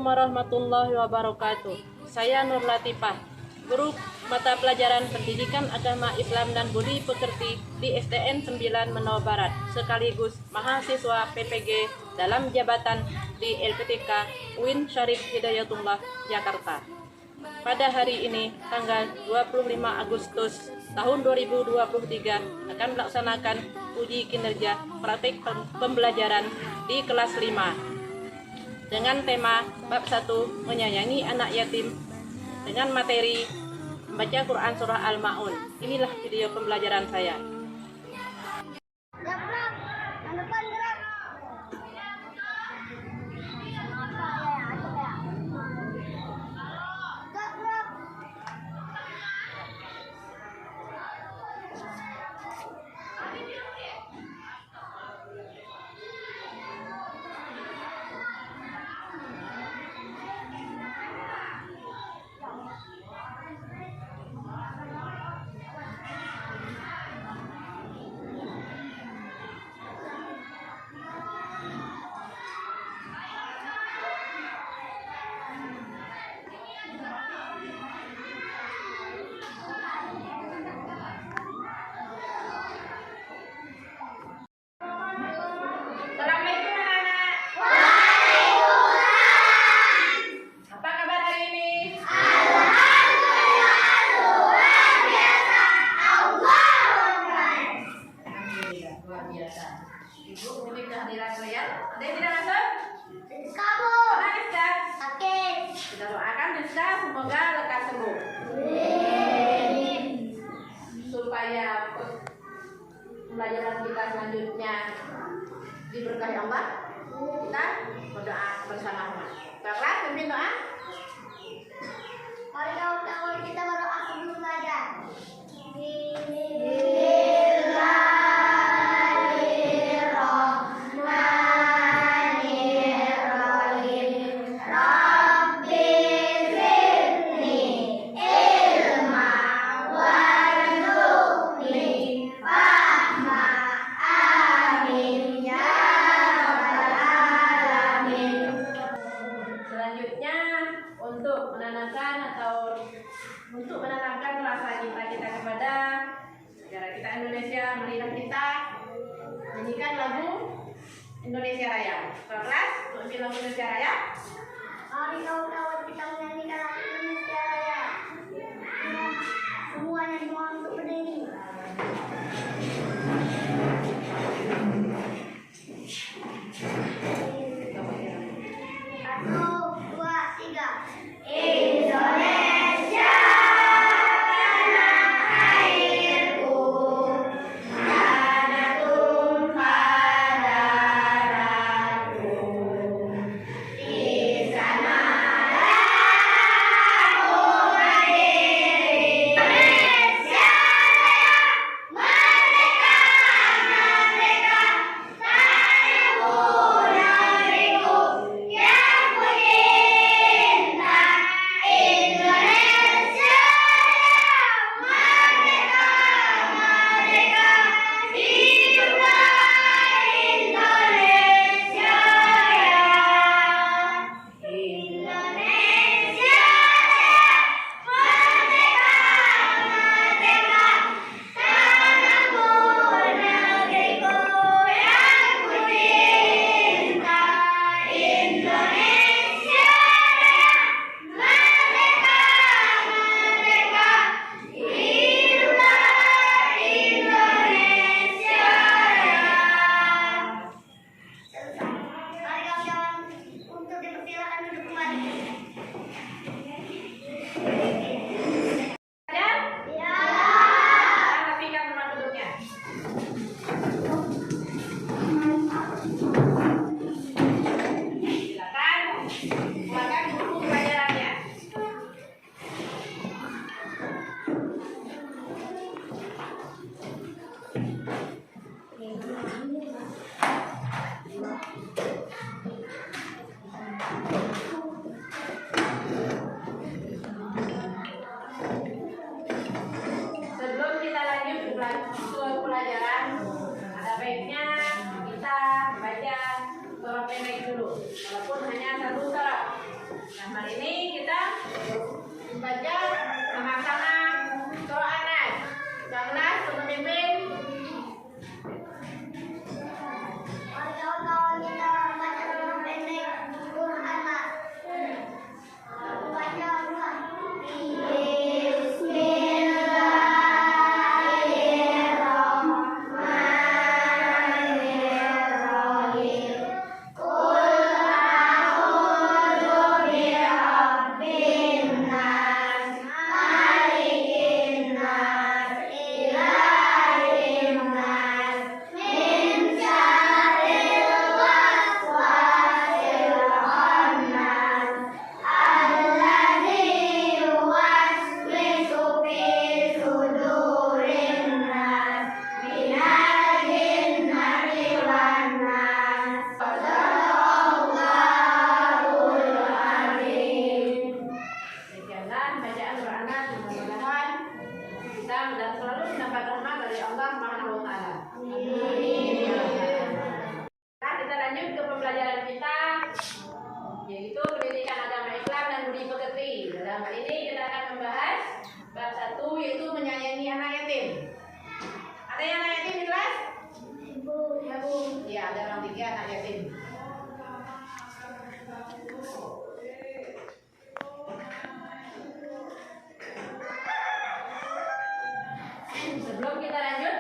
Assalamualaikum warahmatullahi wabarakatuh. Saya Nur Latifah, guru mata pelajaran Pendidikan Agama Islam dan Budi Pekerti di STN 9 Menoa Barat, sekaligus mahasiswa PPG dalam jabatan di LPTK UIN Syarif Hidayatullah, Jakarta. Pada hari ini, tanggal 25 Agustus tahun 2023, akan melaksanakan uji kinerja praktik pembelajaran di kelas 5 dengan tema bab 1 menyayangi anak yatim dengan materi membaca Quran surah Al-Maun. Inilah video pembelajaran saya. Ibu, ini kehadiran kalian. Ada yang tidak masuk? Kamu. Rizka. Sakit. Kita doakan Rizka semoga lekas sembuh. Supaya pembelajaran kita selanjutnya diberkahi Allah, kita berdoa bersama-sama. Kelas, pimpin doa. Mari kawan-kawan kita berdoa sebelum belajar. Untuk menanamkan rasa cinta kita kepada negara kita Indonesia, marilah kita nyanyikan lagu Indonesia Raya. Kelas, untuk lagu Indonesia Raya. Mari kawan-kawan kita menyanyikan lagu Indonesia Raya. Semuanya dimohon untuk berdiri. Satu, dua, tiga. Indonesia. Hari ini kita membaca sama-sama surah An-Nas. Yang kelas pemimpin. Kawan-kawan kita baca dalam pendek surah An-Nas. Baca yaitu pendidikan agama Islam dan budi pekerti. Dalam hal ini kita akan membahas bab 1 yaitu menyayangi anak yatim. Ada yang anak yatim di kelas? Ibu. Ya Bu. Ya, ada orang 3 anak yatim. Sebelum kita lanjut,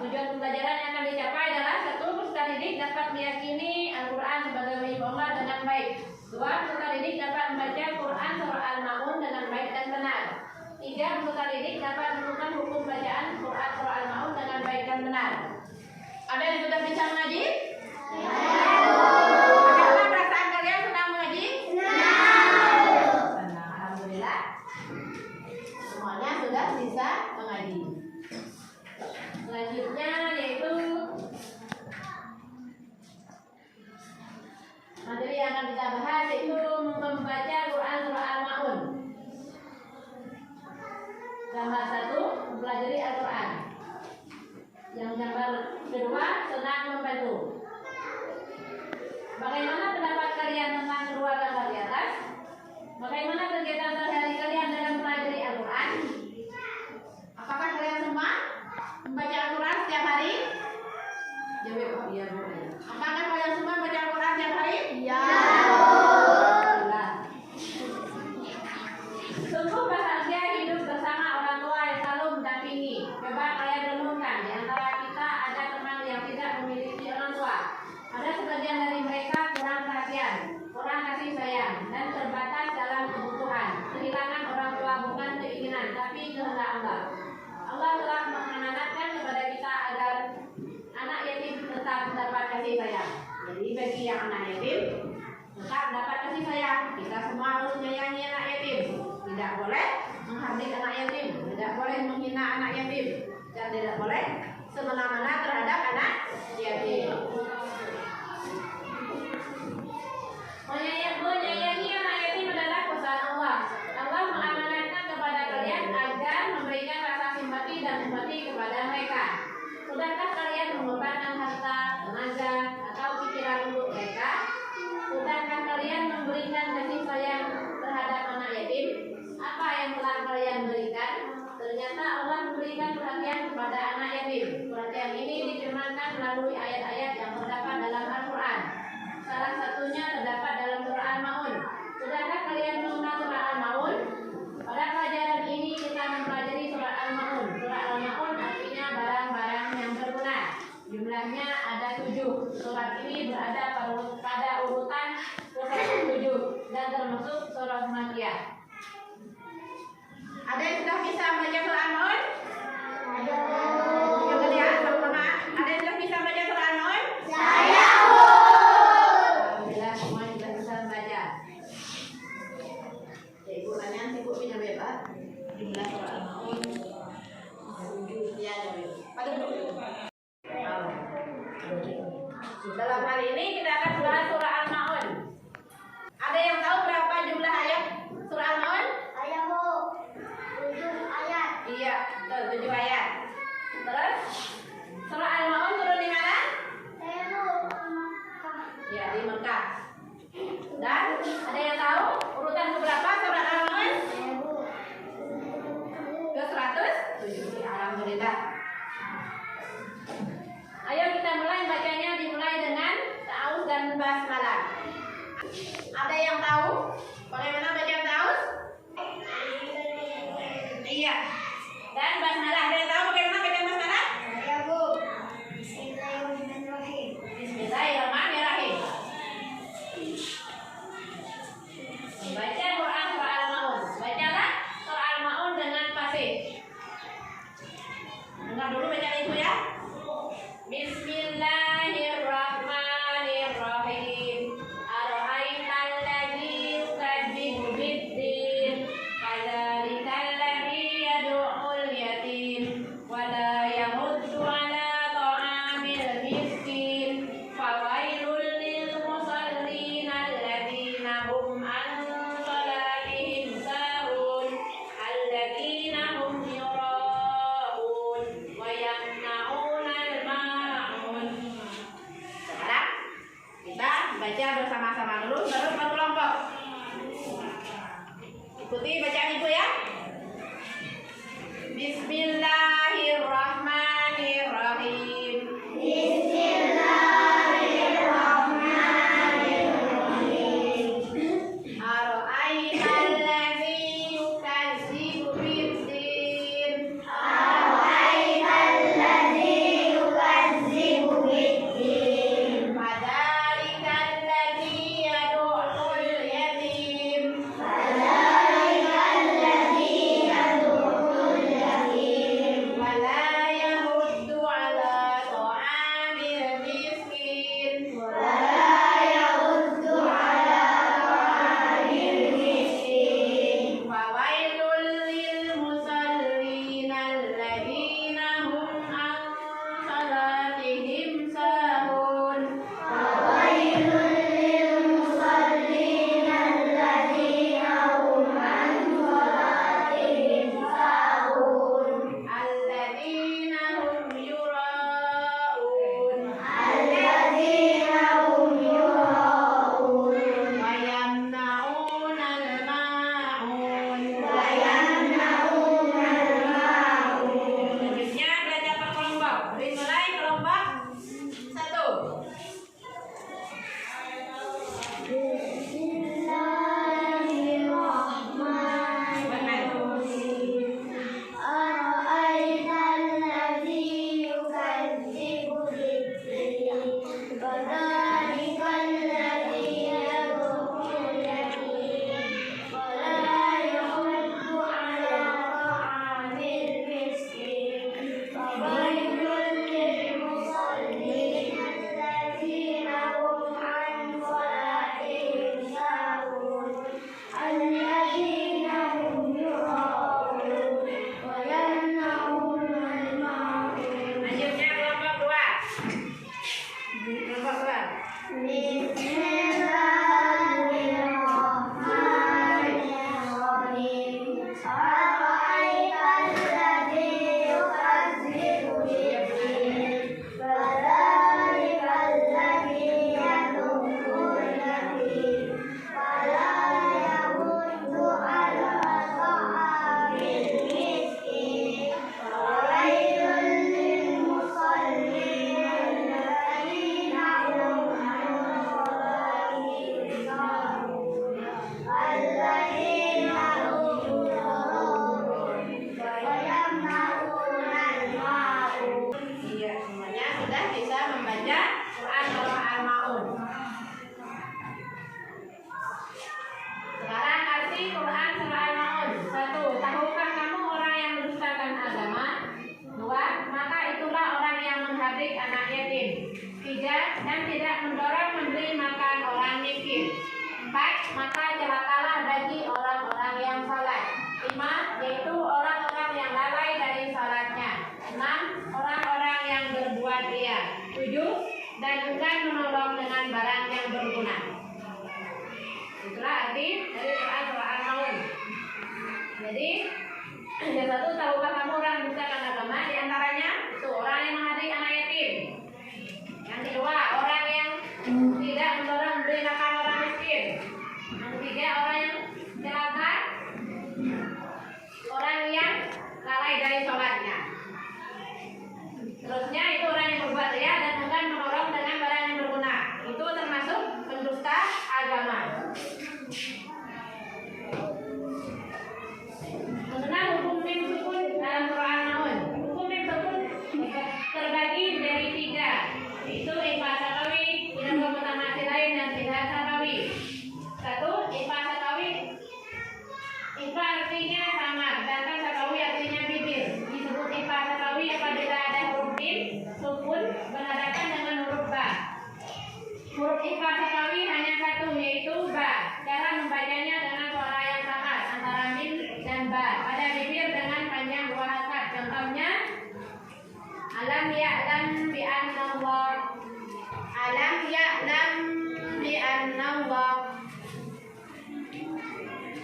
tujuan pembelajaran yang akan dicapai adalah 1. Peserta didik dapat meyakini Al-Quran sebagai wahyu Allah dengan baik. 2. Peserta didik dapat membaca Quran surah Al-Ma'un dengan baik dan benar. 3. Peserta didik dapat menemukan hukum bacaan Quran surah Al-Ma'un dengan baik dan benar. Ada yang sudah bisa mengaji? Bagaimana perasaan kalian senang mengaji? Senang. Alhamdulillah. Semuanya sudah bisa mengaji. Selanjutnya yaitu materi yang akan kita bahas yaitu membaca Quran surah Al-Ma'un. Gambar 1, mempelajari Al-Quran. Yang gambar kedua, senang membantu. Bagaimana pendapat kalian tentang kedua gambar di atas? Bagaimana kegiatan sehari-hari kalian dalam mempelajari Al-Quran? Apakah kalian semua membaca Al-Quran setiap hari? Jawab iya Bu. Apakah kalian semua membaca Al-Quran setiap hari? Iya. Sungguh bahagia hidup bersama orang tua yang selalu mendampingi. Coba kalian renungkan, di antara kita ada teman yang tidak memiliki orang tua. Ada sebagian dari mereka kurang perhatian, kurang kasih sayang, dan terbatas dalam kebutuhan. Kehilangan orang tua bukan keinginan, tapi kehendak Allah. Allah telah mengamanatkan kepada kita agar anak yatim tetap mendapat kasih sayang. Jadi bagi yang anak yatim tetap dapat kasih sayang. Kita semua harus menyayangi anak yatim. Tidak boleh menghardik anak yatim, tidak boleh menghina anak yatim, dan tidak boleh semena-mena terhadap anak yatim. Menyayangi anak yatim adalah pesan Allah. Allah mengamanatkan kepada kalian agar memberikan rasa simpati dan empati kepada mereka. Sudahkah kalian mengorbankan harta, tenaga, atau pikiran untuk mereka? Sudahkah kalian memberikan kasih sayang terhadap anak yatim? Apa yang telah kalian berikan? Ternyata Allah memberikan perhatian kepada anak yatim. Perhatian ini difirmankan melalui ayat-ayat yang terdapat dalam Al-Quran. Salah satunya terdapat dalam surah Al-Ma'un. Sudahkah kalian mengenal surah Al-Ma'un? Pada pelajaran ini kita mempelajari surah Al-Ma'un. Surah Al-Ma'un artinya barang-barang yang berguna. Jumlahnya ada 7. Surat ini berada pada urutan ke-7 dan termasuk surah Makkiyah. Ada yang sudah bisa baca surah Al-Ma'un? Ada. Coba lihat sama-sama. Ada yang sudah bisa baca surah Al-Ma'un? Saya. Alhamdulillah semua sudah bisa membaca. Ya, Ibu tanya, Ibu punya bebas jumlah surah Al-Ma'un 7 ya. Pada dulu. Dalam hari ini kita akan membahas surah Al-Ma'un. Ada yang tahu berapa jumlah ayat surah Al-Ma'un? Saya Bu. 7 ayat. Iya, betul, 7 ayat. Terus surah Al-Ma'un turun di mana? Saya Bu. Ya, di Mekah. Dan ada yang tahu Ayo kita mulai bacanya, dimulai dengan ta'awudz dan basmalah. Ada yang tahu bagaimana baca ta'awudz? Iya. Dan basmalah, ada yang tahu bagaimana baca basmalah? Ya Bu. Bismillahirrahmanirrahim. Bismillahirrahmanirrahim. Baca Quran surah Al-Maun. Bacalah surah Al-Maun dengan fasih. Dengar dulu bacaan Ibu ya. Bismillahirrahmanirrahim. Ara'aital ladzi yukadzibu biddin, fadzalikal ladzi yad'ul yatim wa la yahuddu 'ala ta'amil miskin, fawailul lil musallin alladzina hum an salatihim sahun, alladzina hum yura'un wa yamna'unal ma'un. Sekarang kita baca bersama-sama dulu, baru berkelompok. Ikuti bacaan Ibu ya. Bismillahirrahmanirrahim. Ara'aital ladzi yukadzibu biddin, fadzalikal ladzi yad'ul yatim wa la yahuddu 'ala ta'amil miskin, fawailul lil musallin alladzina hum an salatihim sahun, alladzina hum yura'un wa yamna'unal ma'un. Selanjutnya belajar per kelompok. Dimulai kelompok 1. أرأيت الذي يكذب بالدين فذلك الذي يدعو اليتيم ولا يحض على طعام المسكين فويل للمصلين الذين هم عن صلاتهم ساهون الذين هم يراءون ويمنعون الماعون. Selanjutnya kelompok 2. Kelompok 2. Bismillahirrahmanirrahim. Ara'aita alladzi yukazzibu biddin, fadzalika alladzi yad'ul yatim wa la yahuddu 'ala ta'amil miskin, fawailul lil musallin alladzina hum an salatihim sahun alladzina hum yura'un wa yamna'unal ma'un. Iya, semuanya sudah bisa membaca Quran surah Al-Maun. Sekarang arti Quran surah Al-Maun. 1. Tahukah kamu orang yang mendustakan agama? 2. Maka itulah orang yang menghardik anak yatim. 3. Dan tidak mendorong memberi makan orang miskin. 4. Maka celakalah bagi orang-orang yang salat. 5. Yaitu orang-orang yang lalai dari salatnya. 6. Orang-orang yang berbuat riya. 7. Dan enggan menolong dengan barang yang berguna. Itulah arti dari Quran surah Al-Maun. Jadi, yang 1, tahukah kamu orang yang mendustakan agama? Di antaranya itu orang yang menghardik anak yatim. Yang kedua, orang yang tidak mendorong memberi makan orang miskin. Yang ketiga, orang yang celaka, orang yang lalai dari sholatnya. Itu IPA Sakawi, irama pertama lain dan tidak Sakawi. 1. IPA Sakawi. IPA artinya sama, sedangkan Sakawi artinya bibir. Disebut IPA Sakawi apabila ada huruf mim, sukun berhadapan dengan huruf ba. Huruf IPA Sakawi hanya satu, yaitu ba. Cara membacanya dengan suara yang sama antara mim dan ba. Pada bibir dengan panjang 2 harokat. Contohnya alam ya'lam bi anna Allah. Alam ya'lam bi anna Allah.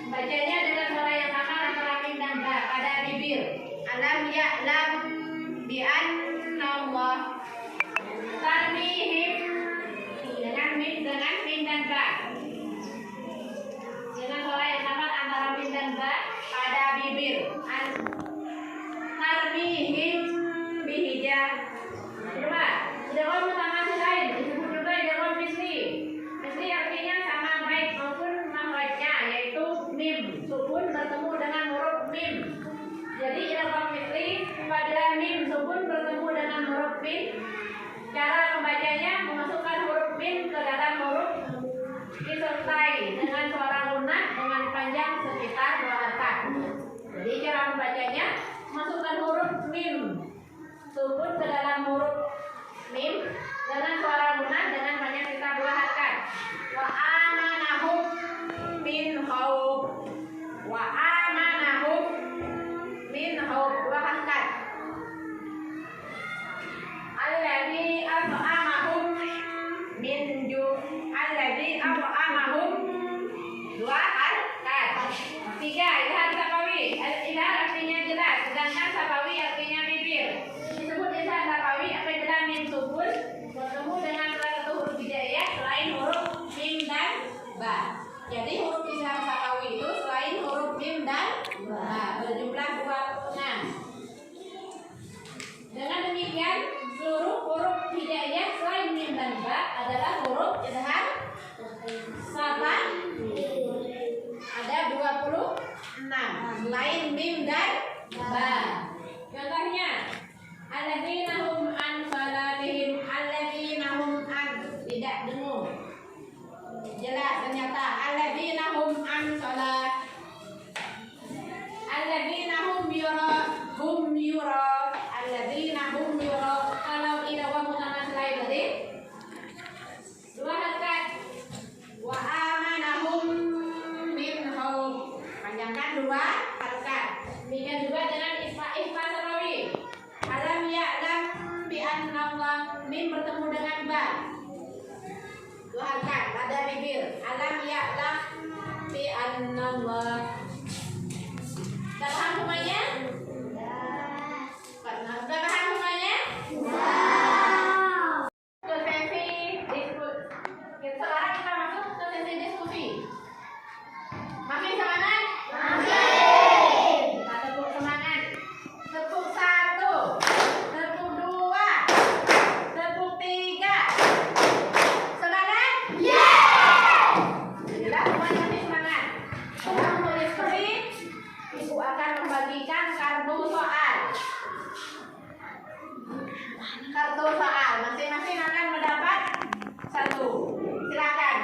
Bacanya dengan suara yang sama antara mim dan ba pada bibir. Alam ya'lam bi anna Allah. Tarmihim dengan mim dan ba. Dengan suara yang sama antara mim dan ba pada bibir. Tarmihim bihijab. Coba, idgham mutamatsil lain disebut juga idgham misli. Misli artinya sama baik maupun makhrajnya, yaitu mim sukun bertemu dengan huruf mim. Jadi idgham misli apabila mim sukun bertemu dengan huruf mim, cara membacanya memasukkan huruf mim ke dalam huruf disertai dengan suara lunak dengan panjang sekitar 2 harokat. Jadi cara membacanya masukkan huruf mim sukun ke dalam huruf mim dengan suara lunak dengan panjang sekitar 2 harokat. Wa amanahum min khauf. Wa amanahum min khauf 2 harokat. Alladzi at'amahum min ju'. Alladzi at'amahum 2 harokat. 3. Izhar Sakawi. Izhar artinya jelas, sedangkan Sakawi artinya bibir. Disebut izhar Sakawi apabila mim sukun bertemu dengan salah satu huruf hijaiyah selain huruf mim dan ba. Jadi huruf izhar Sakawi itu selain huruf mim dan ba berjumlah 26. Dengan demikian seluruh huruf hijaiyah selain mim dan ba adalah huruf izhar Sakawi. Ada 26 selain mim dan ba. Contohnya alladzina hum an salatihim. Alladzina hum an, tidak dengung, jelas ternyata. Alladzina hum an salat. Alladzina hum yura. Hum yura. Alladzina hum yura. Kalau idgham mutamatsil lain tadi 2 harokat. Wa amanahum min khauf. Panjangkan 2 harokat. Demikian juga dengan IPA Sakawi. Alam ya'lam bi anna Allah. Mim bertemu dengan ba 2 harokat pada bibir. Alam ya'lam bi anna Allah. Sudah paham semuanya? Sudah paham semuanya? Ke sesi diskusi. Sekarang kita masuk ke sesi diskusi. Masih semangat? Kita tepuk semangat. Tepuk 1, tepuk 2, tepuk 3. Semangat? Jelas semuanya masih semangat. Sekarang untuk diskusi, Ibu akan membagikan kartu soal. Kartu soal masing-masing akan mendapat 1. Silakan.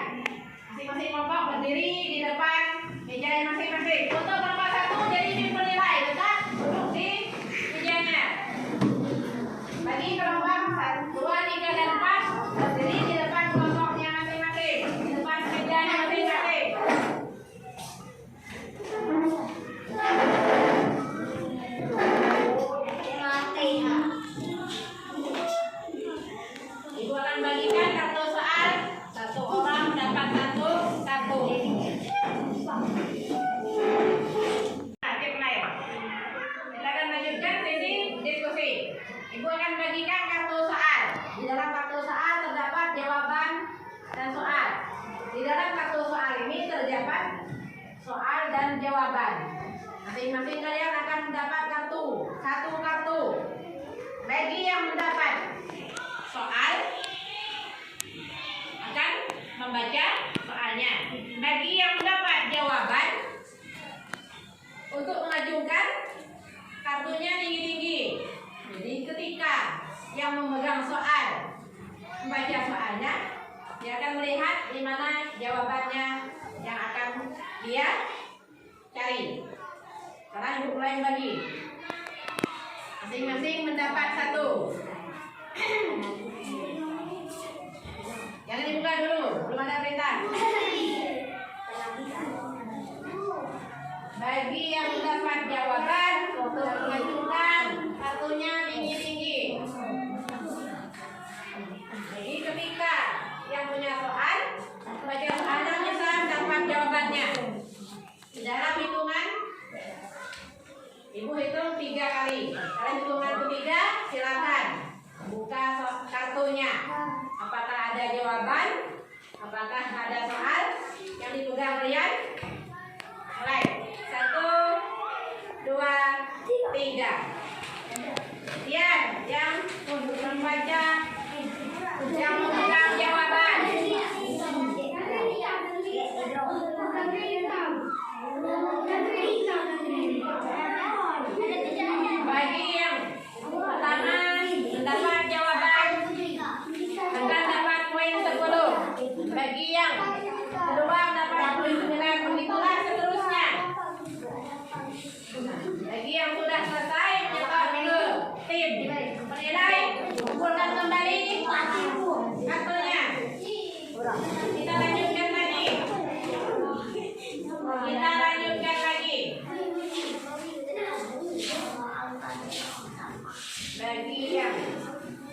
Masing-masing kelompok berdiri di depan meja masing-masing. Untuk kelompok 1 jadi tim penilai, tetap duduk di mejanya. Bagi kelompok 1, 2, 3, dan 4 berdiri di depan kelompoknya masing-masing, di depan mejanya masing-masing. Ibu akan bagikan kartu soal. 1 orang mendapat 1 kartu. Silakan lanjutkan sesi diskusi. Ibu akan bagikan kartu soal. Di dalam kartu soal terdapat jawaban dan soal. Di dalam kartu soal ini terdapat soal dan jawaban. Masing-masing kalian akan mendapat kartu. 1 kartu. Bagi yang mendapat soal akan membaca soalnya. Bagi yang mendapat jawaban untuk mengajukan kartunya tinggi-tinggi. Jadi ketika yang memegang soal membaca soalnya, dia akan melihat di mana jawabannya yang akan dia cari. Sekarang ibu mulai bagi. Masing-masing mendapat 1. Jangan dibuka dulu, belum ada perintah. Bagi yang mendapat jawaban untuk mengajukan kartunya tinggi-tinggi. Jadi ketika yang punya soal baca soalnya bisa dapat jawabannya. Dalam hitungan ibu hitung 3 kali. Dalam hitungan ketiga silakan buka kartunya. Apakah ada jawaban? Apakah ada soal yang dipegang Rian? Mulai 1, 2, 3. Rian yang membaca, yang memegang jawaban. Bagi yang pertama mendapat jawaban akan dapat poin 10. Bagi yang kedua dapat poin 9. Begitulah seterusnya. Bagi yang sudah selesai menyetor ke tim penilai, kumpulkan kembali kartunya. Kita lanjutkan lagi. Bagi yang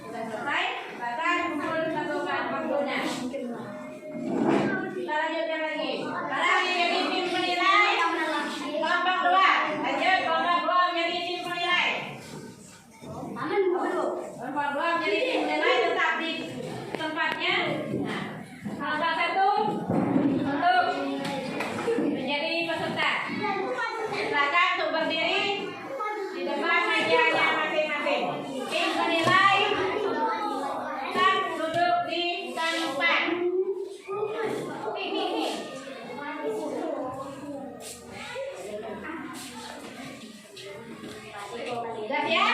sudah selesai, silakan kumpul satukan kartunya. Kita lanjutkan lagi. Sekarang yang jadi tim penilai kelompok 2. Lanjut kelompok 2 menjadi tim penilai. Kelompok 2 menjadi tim penilai tetap di tempatnya. Nah, kelompok 1 untuk menjadi peserta. Silakan untuk berdiri di depan mejanya masing-masing. Tim penilai tetap duduk di tempat. Sudah ya?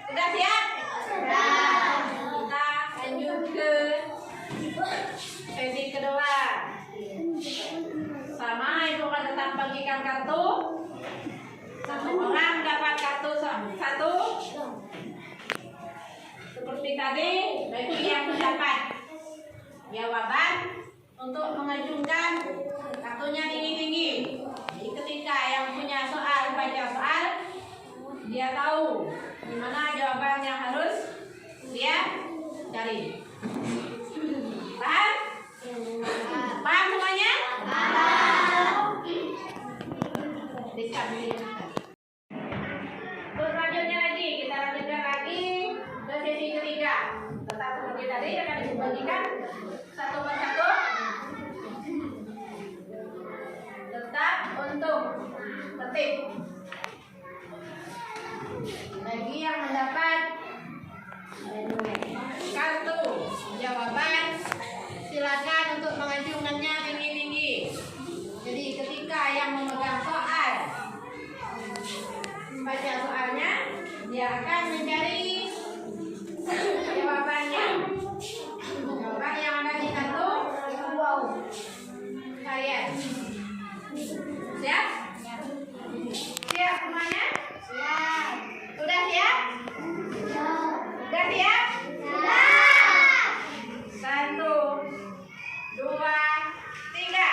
Sudah siap? Kita lanjut ke sesi kedua. Sama ibu akan tetap bagikan kartu. Satu orang dapat kartu 1. Seperti tadi, bagi yang mendapat jawaban untuk mengajukan kartunya tinggi-tinggi. Jadi ketika yang punya soal baca soal, dia tahu di mana jawaban yang harus dia cari. Paham? Paham semuanya? Dekat. Terus selanjutnya lagi, kita lanjutkan lagi ke sesi ketiga. Tetap seperti tadi akan dibagikan satu persatu. Tetap untuk tertib. Bagi yang mendapat kartu jawaban, silakan untuk mengajukannya tinggi-tinggi. Jadi ketika yang memegang soal membaca soalnya, dia akan mencari jawabannya. Jawaban yang ada di kartu kalian. Siap? Siap semuanya? Siap. Sudah siap? Sudah siap? Siap. 1, 2, 3.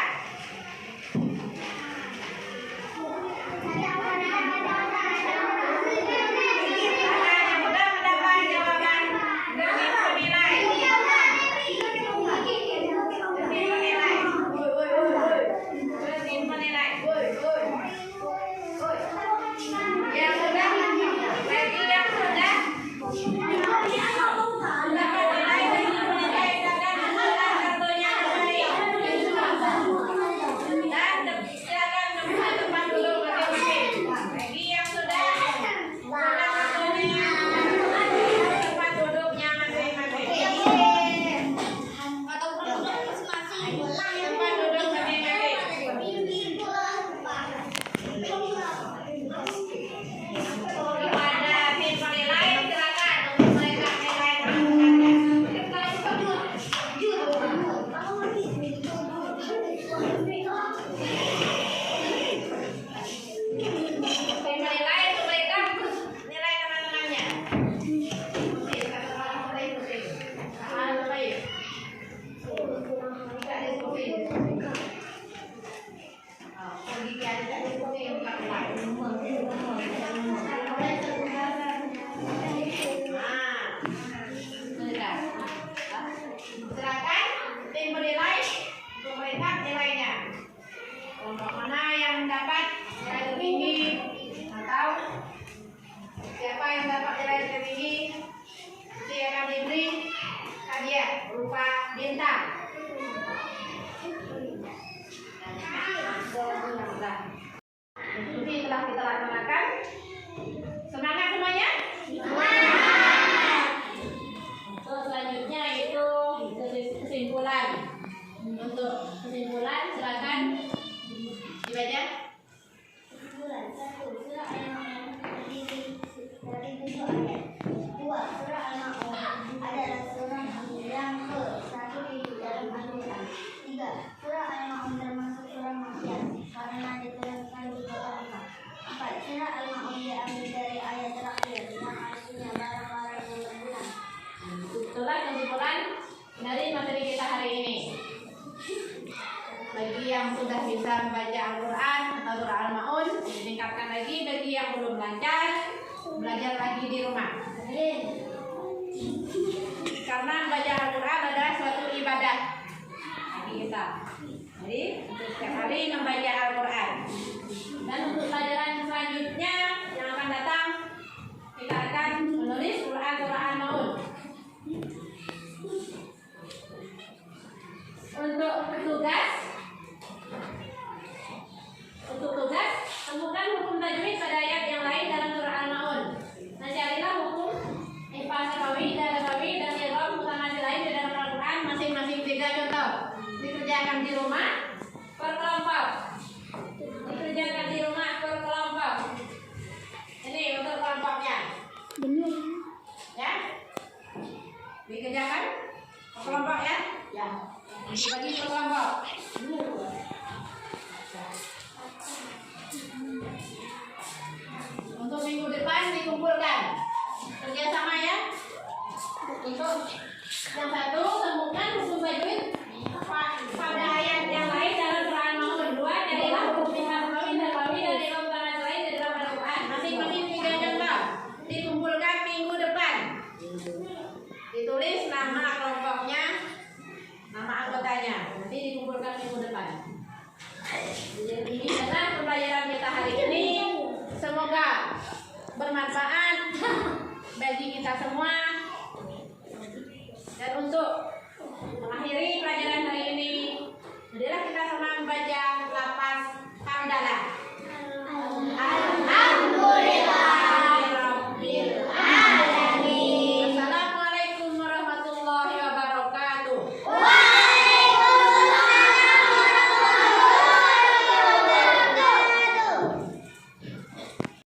dapat nilai tertinggi, nanti akan diberi hadiah berupa bintang. Ini telah kita laksanakan. Semangat semuanya. Untuk selanjutnya itu kesimpulan. Untuk kesimpulan silakan dibaca. Kesimpulan 1. Surah Al-Ma'un terdiri dari 7 ayat. 2. Surah Al-Ma'un adalah surah yang ke-1 dalam Al-Quran. 3. Surah Al-Ma'un termasuk surah makkiyah karena diturunkan di kota Mekah. 4. Surah Al-Ma'un diambil dari ayat terakhir yang artinya barang-barang yang berguna. Itulah kesimpulan dari materi kita hari ini. Bagi yang sudah bisa membaca Al-Quran atau surah Al-Ma'un, ditingkatkan lagi. Bagi yang belum lancar, belajar lagi di rumah. Karena membaca Al-Quran adalah suatu ibadah bagi kita. Jadi untuk setiap hari membaca Al-Quran. Dan untuk pelajaran selanjutnya yang akan datang, kita akan menulis Quran surah Al-Ma'un. Untuk tugas, temukan hukum tajwid pada ayat yang lain dalam surah Al-Ma'un. Nah, carilah hukum ihfaz nabawi dan i'rab mutamatsil lain di dalam Al-Quran masing-masing 3 contoh. Dikerjakan di rumah per kelompok. Dikerjakan di rumah per kelompok. Ini untuk kelompoknya. Ya? Dikerjakan per kelompok ya? Ya. Bagi per kelompok. Untuk minggu depan dikumpulkan kerjasama ya. Untuk yang satu temukan hukum tajwid pada ayat yang lain dalam surah Al-Ma'un. 2 carilah hukum ihfaz nabawi dan i'rab mutamatsil lain di dalam Al-Quran. Masing-masing 3 contoh dikumpulkan minggu depan. Ditulis nama kelompoknya, nama anggotanya. Nanti dikumpulkan minggu depan. Jadi ini adalah pembelajaran kita hari ini. Semoga bermanfaat bagi kita semua. Dan untuk mengakhiri pelajaran hari ini, marilah kita sama